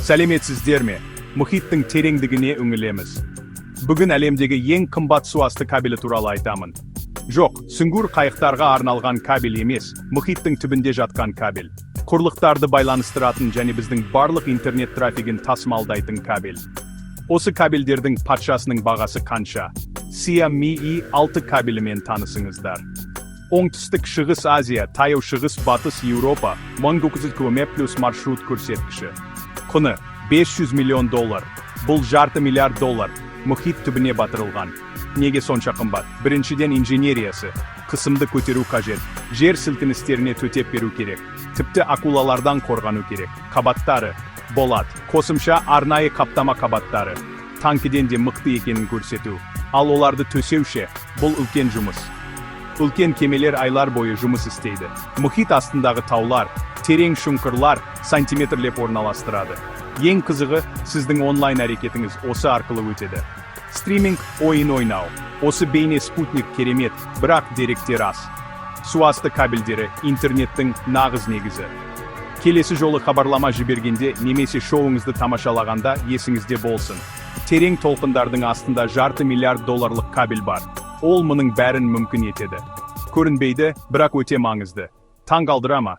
Сәлеметсіздер ме? Мұхиттың тереңдігіне үңілеміз. Бүгін әлемдегі ең қымбат суасты кабелі туралы айтамын. Жоқ, сүңгуір қайықтарға арналған кабель емес, мұхиттың түбінде жатқан кабель. Құрлықтарды байланыстыратын және біздің барлық интернет трафигін тасымалдайтын кабель. Осы кабельдердің патшасының бағасы қанша? Xiaomi Mi6 кабелімен танысыңыздар. Оңтүстік Шығыс Азия, Таяу Шығыс Батыс Еуропа, 1900 км+ маршрут көрсеткіші. Құны $500 миллион. Бұл $500 миллиард. Мұхит түбіне батырылған. Неге сонша қымбат? Біріншіден инженериясы. Қысымды көтеру қажет. Жер сілкіністеріне төтеп беру керек. Тіпті акулалардан қорғану керек. Қабаттары болат. Қосымша арнайы қаптама қабаттары. Танкіден де мықты екенін көрсету. Ал оларды төсеуше, бұл үлкен жұмыс. Үлкен кемелер айлар бойы жұмыс істейді. Мұхит астындағы таулар, терең шұңқырлар сантиметрлеп орналастырады. Ең қызығы, сіздің онлайн әрекетіңіз осы арқылы өтеді. Стриминг, ойын ойнау. Осы бейне спутник керемет, бірақ деректер аз. Суасты кабельдері интернеттің нағыз негізі. Келесі жолы хабарлама жібергенде немесе шоуыңызды тамашалағанда есіңізде болсын. Терең толқындардың астында $500 миллиард кабель бар. Ол мұның бәрін мүмкін етеді. Көрінбейді, бірақ өте маңызды. Таң қалдыра ма?